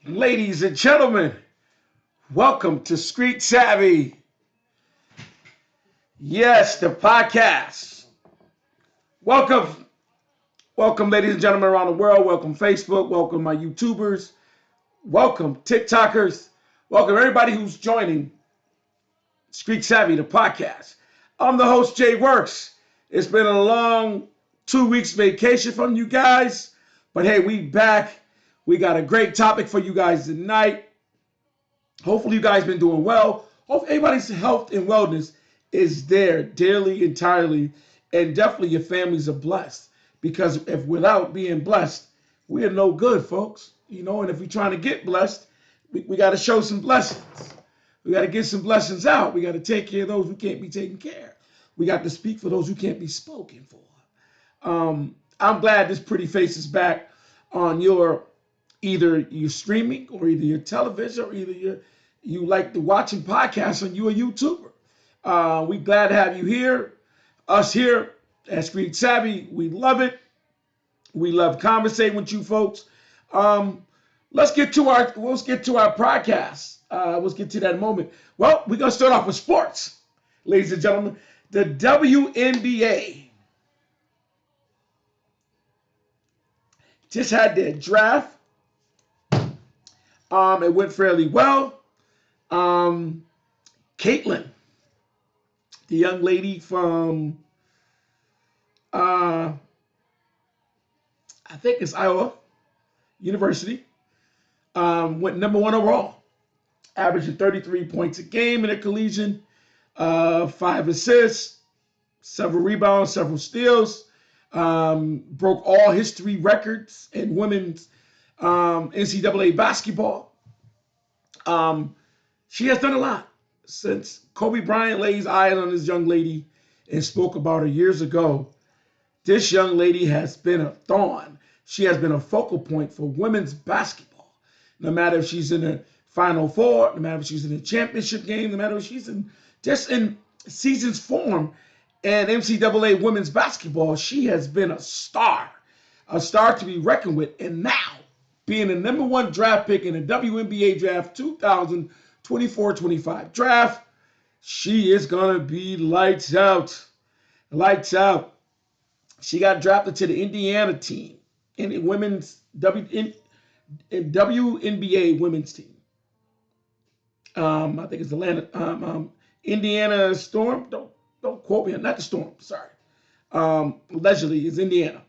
Ladies and gentlemen, welcome to Street Savvy. Yes, the podcast. Welcome, welcome, ladies and gentlemen around the world. Welcome, Facebook. Welcome, my YouTubers. Welcome, TikTokers. Welcome, everybody who's joining Street Savvy, the podcast. I'm the host, Jay Works. It's been a long 2 weeks vacation from you guys, but hey, we back. We got a great topic for you guys tonight. Hopefully you guys been doing well. Hope everybody's health and wellness is there daily, entirely, and definitely your families are blessed. Because if without being blessed, we are no good, folks. And if we're trying to get blessed, we got to show some blessings. We got to get some blessings out. We got to take care of those who can't be taken care of. We got to speak for those who can't be spoken for. I'm glad this pretty face is back on either your streaming or either your television or either you like to watching podcasts and you're a YouTuber. We glad to have you here. Us here at Street Savvy, we love it. We love conversating with you folks. Let's get to our podcast. Let's get to that moment. Well, we're gonna start off with sports, ladies and gentlemen. The WNBA just had their draft. It went fairly well. Caitlin, the young lady from, I think it's Iowa University, went number one overall, averaging 33 points a game in a collegiate, 5 assists, several rebounds, several steals, broke all history records in women's NCAA basketball. She has done a lot since Kobe Bryant laid his eyes on this young lady and spoke about her years ago. This young lady has been a thorn. She has been a focal point for women's basketball. No matter if she's in the Final Four, no matter if she's in the championship game, no matter if she's in season's form and NCAA women's basketball, she has been a star to be reckoned with. And now, being the number one draft pick in the WNBA draft 2024-25 draft, she is going to be lights out. Lights out. She got drafted to the Indiana team in the women's WNBA women's team. I think it's Atlanta, Indiana Storm. Don't quote me. Not the Storm. Sorry. Allegedly, it's Indiana.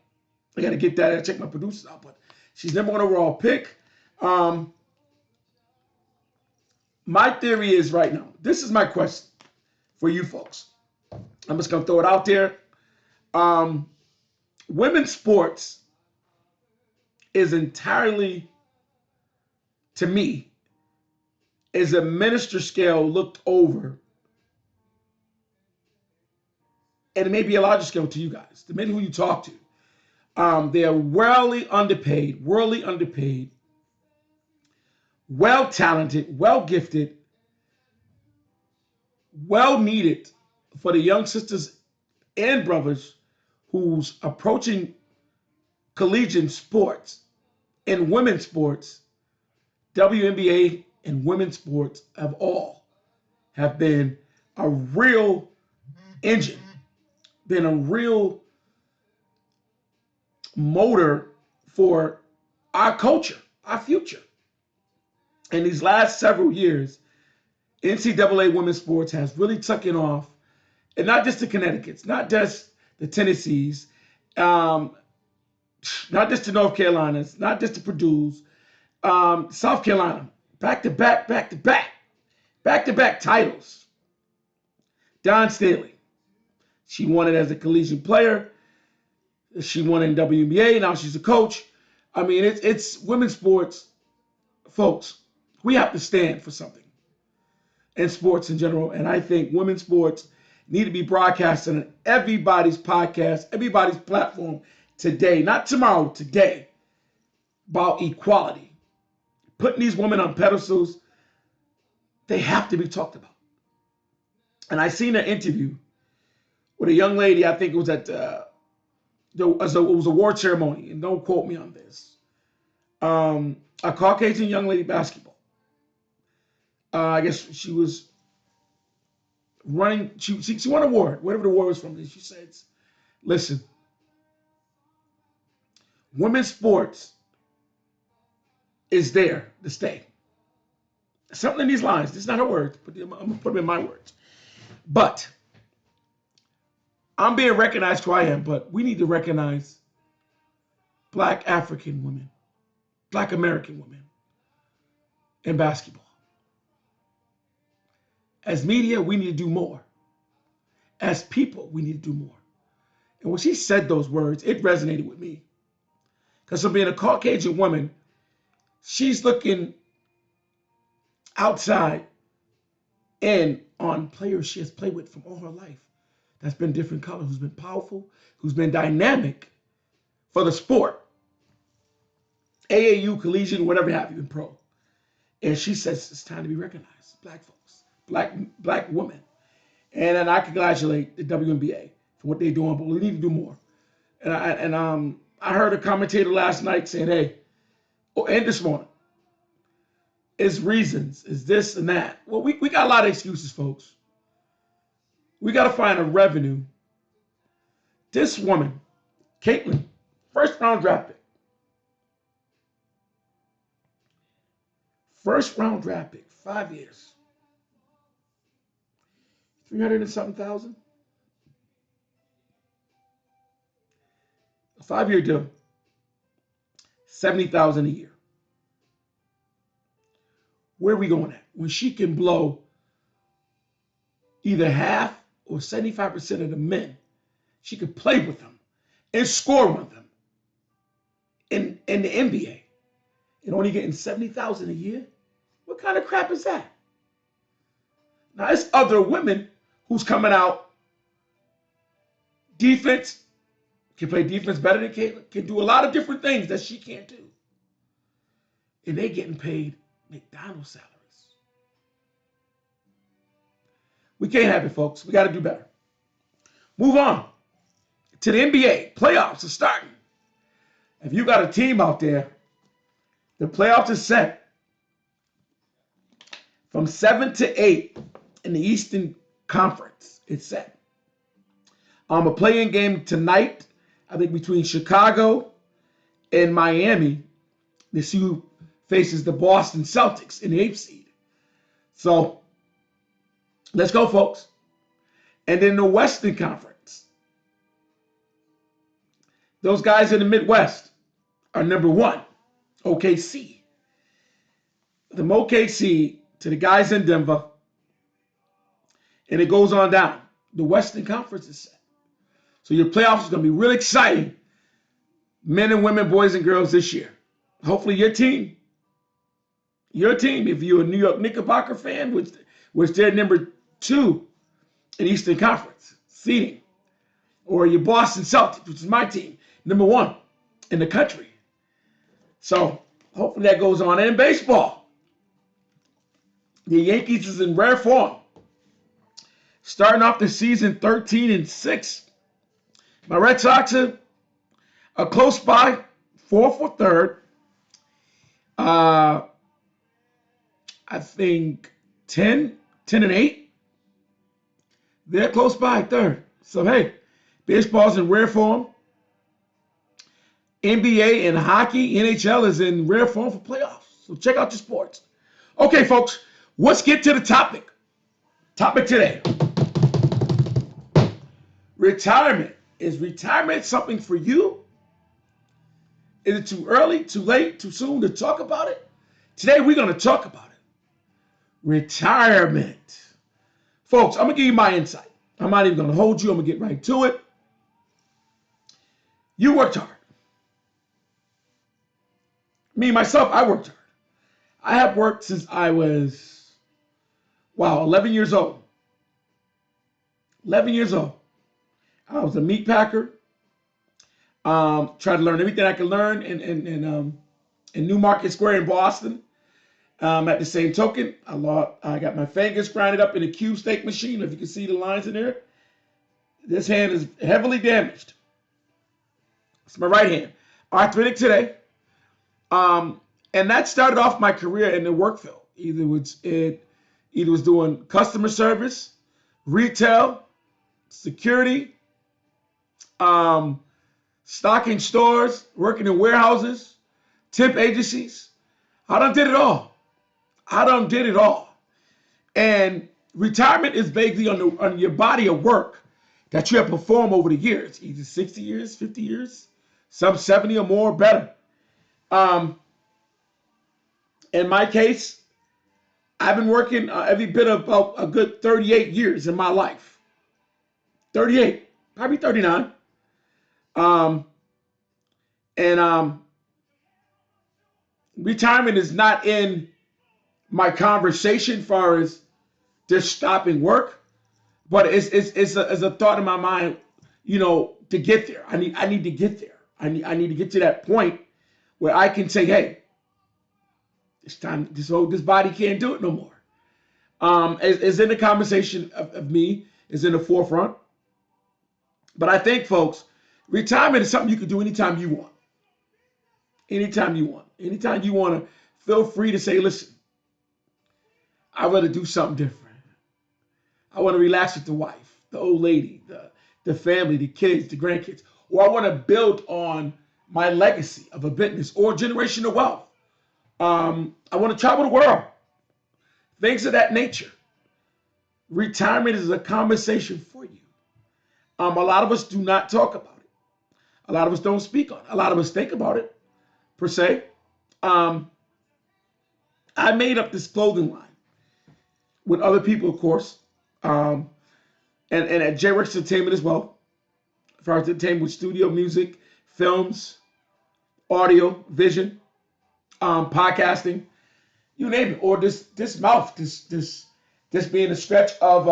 I got to get that. I check my producers out, but she's number one overall pick. My theory is right now. This is my question for you folks. I'm just gonna throw it out there. Women's sports is entirely, to me, is a minister scale looked over, and it may be a larger scale to you guys, depending who you talk to. They are worldly underpaid, well talented, well gifted, well needed for the young sisters and brothers who's approaching collegiate sports and women's sports. WNBA and women's sports have been a real engine, been a real motor for our culture, our future. In these last several years, NCAA women's sports has really taken off, and not just the Connecticut's, not just the Tennessees, not just the North Carolinas, not just the Purdue's, South Carolina, back-to-back titles. Dawn Staley, she won it as a collegiate player. She won in WNBA. Now she's a coach. I mean, it's women's sports, folks. We have to stand for something in sports in general. And I think women's sports need to be broadcasted on everybody's podcast, everybody's platform today, not tomorrow, today, about equality. Putting these women on pedestals, they have to be talked about. And I seen an interview with a young lady, I think it was at it was a award ceremony, and don't quote me on this. A Caucasian young lady basketball. I guess she was running. She won an award, whatever the award was from. She says, "Listen, women's sports is there to stay." Something in these lines. This is not her words, but I'm gonna put them in my words. But I'm being recognized who I am. But we need to recognize Black African women, Black American women in basketball. As media, we need to do more. As people, we need to do more. And when she said those words, it resonated with me. Because from being a Caucasian woman, she's looking outside and on players she has played with from all her life. That's been different colors, who's been powerful, who's been dynamic for the sport. AAU, collegiate, whatever have you, in pro. And she says it's time to be recognized. Black folks, black women. And then I congratulate the WNBA for what they're doing, but we need to do more. And I heard a commentator last night saying, hey, and this morning, it's reasons, it's this and that. Well, we got a lot of excuses, folks. We got to find a revenue. This woman, Caitlin, first round draft pick. First round draft pick, 5 years. 300 and something thousand. A 5-year deal. 70,000 a year. Where are we going at? When she can blow either half or 75% of the men, she could play with them and score with them in the NBA and only getting 70,000 a year? What kind of crap is that? Now, it's other women who's coming out. Defense, can play defense better than Caitlin, can do a lot of different things that she can't do. And they getting paid McDonald's salaries. We can't have it, folks. We got to do better. Move on to the NBA. Playoffs are starting. If you got a team out there, the playoffs are set from 7 to 8 in the Eastern Conference. It's set. A play-in game tonight, I think between Chicago and Miami. To see who faces the Boston Celtics in the 8th seed. So, let's go, folks. And then the Western Conference. Those guys in the Midwest are number 1, OKC. From OKC to the guys in Denver. And it goes on down. The Western Conference is set. So your playoffs is going to be really exciting. Men and women, boys and girls this year. Hopefully your team, if you're a New York Knickerbocker fan, which they're number 2 in Eastern Conference seeding, or your Boston Celtics, which is my team, number 1 in the country. So hopefully that goes on. And in baseball, the Yankees is in rare form. Starting off the season 13-6. My Red Sox are close by, 4th or 3rd. I think 10-8. They're close by, 3rd. So, hey, baseball's in rare form. NBA and hockey, NHL is in rare form for playoffs. So check out your sports. Okay, folks, let's get to the topic. Topic today. Retirement. Is retirement something for you? Is it too early, too late, too soon to talk about it? Today, we're going to talk about it. Retirement. Folks, I'm going to give you my insight. I'm not even going to hold you. I'm going to get right to it. You worked hard. Me, myself, I worked hard. I have worked since I was, 11 years old. 11 years old. I was a meat packer. Tried to learn everything I could learn in Newmarket Square in Boston. At the same token, I got my fingers grinded up in a cube steak machine. If you can see the lines in there, this hand is heavily damaged. It's my right hand. Arthritic today. Um, and that started off my career in the work field. Either was doing customer service, retail, security, um, stocking stores, working in warehouses, temp agencies. I done did it all. I done did it all. And retirement is basically on your body of work that you have performed over the years, either 60 years, 50 years, some 70 or more, better. Um, in my case, I've been working every bit of about a good 38 years in my life. 38, probably 39. Um, and retirement is not in my conversation as far as just stopping work, but it's a thought in my mind, to get there. I need to get there. I need to get to that point where I can say, hey, it's time. This body can't do it no more. Is in the conversation of me, is in the forefront. But I think, folks, retirement is something you can do anytime you want. Anytime you want. Anytime you want to, feel free to say, listen, I'd rather do something different. I want to relax with the wife, the old lady, the family, the kids, the grandkids. Or I want to build on my legacy of a business or generational wealth. I want to travel the world. Things of that nature. Retirement is a conversation for you. A lot of us do not talk about it. A lot of us don't speak on it. A lot of us think about it, per se. Um, I made up this clothing line with other people, of course, um, and at J-Rex Entertainment as well. For entertainment with studio music, films, audio, vision, podcasting, you name it, or this mouth, this being a stretch of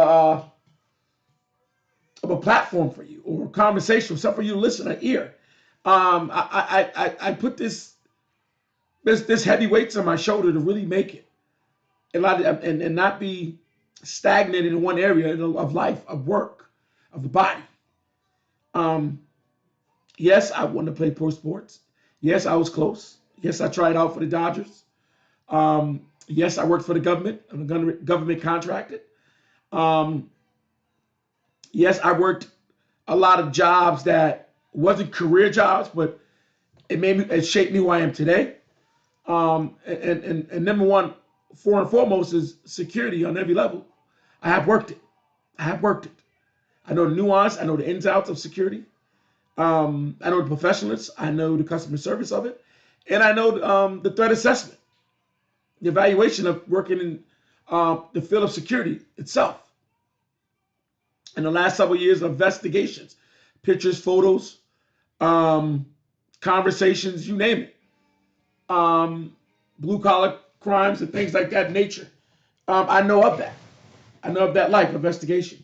a platform for you, or a conversation, something for you to listen, an ear. I put this heavy weights on my shoulder to really make it, and not be stagnant in one area of life, of work, of the body. Um, yes, I wanted to play pro sports. Yes, I was close. Yes, I tried out for the Dodgers. Yes, I worked for the government. I'm a government contracted. Um, yes, I worked a lot of jobs that wasn't career jobs, but it shaped me who I am today. And number one, and foremost, is security on every level. I have worked it. I have worked it. I know the nuance. I know the ins and outs of security. I know the professionalism. I know the customer service of it, and I know the threat assessment, the evaluation of working in the field of security itself. In the last several years of investigations, pictures, photos, um, conversations, you name it, blue collar crimes and things like that nature. I know of that. I know of that life investigation,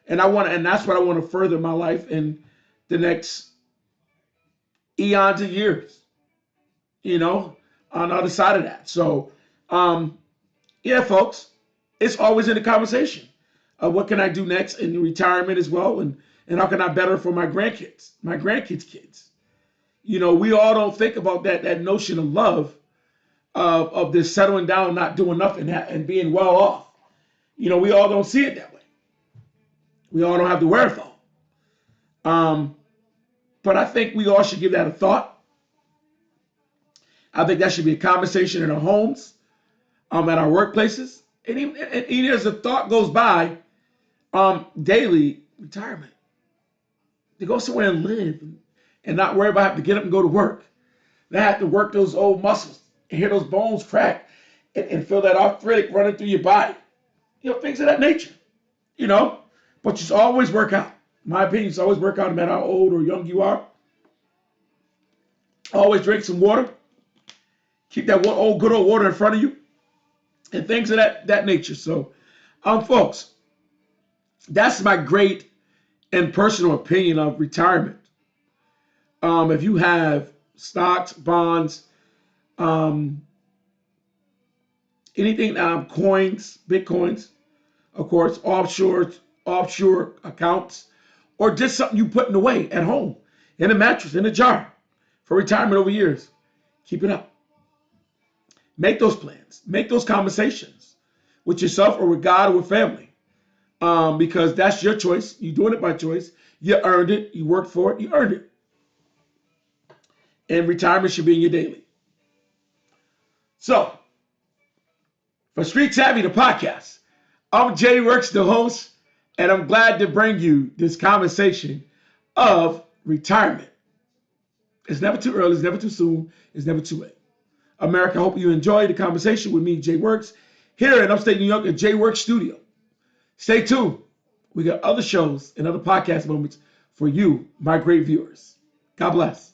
and that's what I want to further my life in the next eons of years. You know, on the other side of that. So, um, yeah, folks, it's always in the conversation. What can I do next in retirement as well, and how can I better for my grandkids' kids. We all don't think about that notion of love, of this settling down, not doing nothing, and being well off. We all don't see it that way. We all don't have the wherewithal. Um, but I think we all should give that a thought. I think that should be a conversation in our homes, at our workplaces, and even as the thought goes by, daily retirement, to go somewhere and live, and not worry about having to get up and go to work. Not have to work those old muscles and hear those bones crack, and feel that arthritic running through your body. Things of that nature. You know, but you should always work out. In my opinion, you should always work out no matter how old or young you are. Always drink some water. Keep that good old water in front of you, and things of that nature. So, folks, that's my great and personal opinion of retirement. If you have stocks, bonds, um, anything, coins, bitcoins, of course, offshore accounts, or just something you putting away at home in a mattress, in a jar for retirement over years, keep it up. Make those plans. Make those conversations with yourself or with God or with family. Because that's your choice. You're doing it by choice. You earned it. You worked for it. You earned it. And retirement should be in your daily. So, for Street Savvy, the podcast, I'm Jay Works, the host, and I'm glad to bring you this conversation of retirement. It's never too early. It's never too soon. It's never too late. America, I hope you enjoyed the conversation with me, Jay Works, here in upstate New York at Jay Works Studio. Stay tuned. We got other shows and other podcast moments for you, my great viewers. God bless.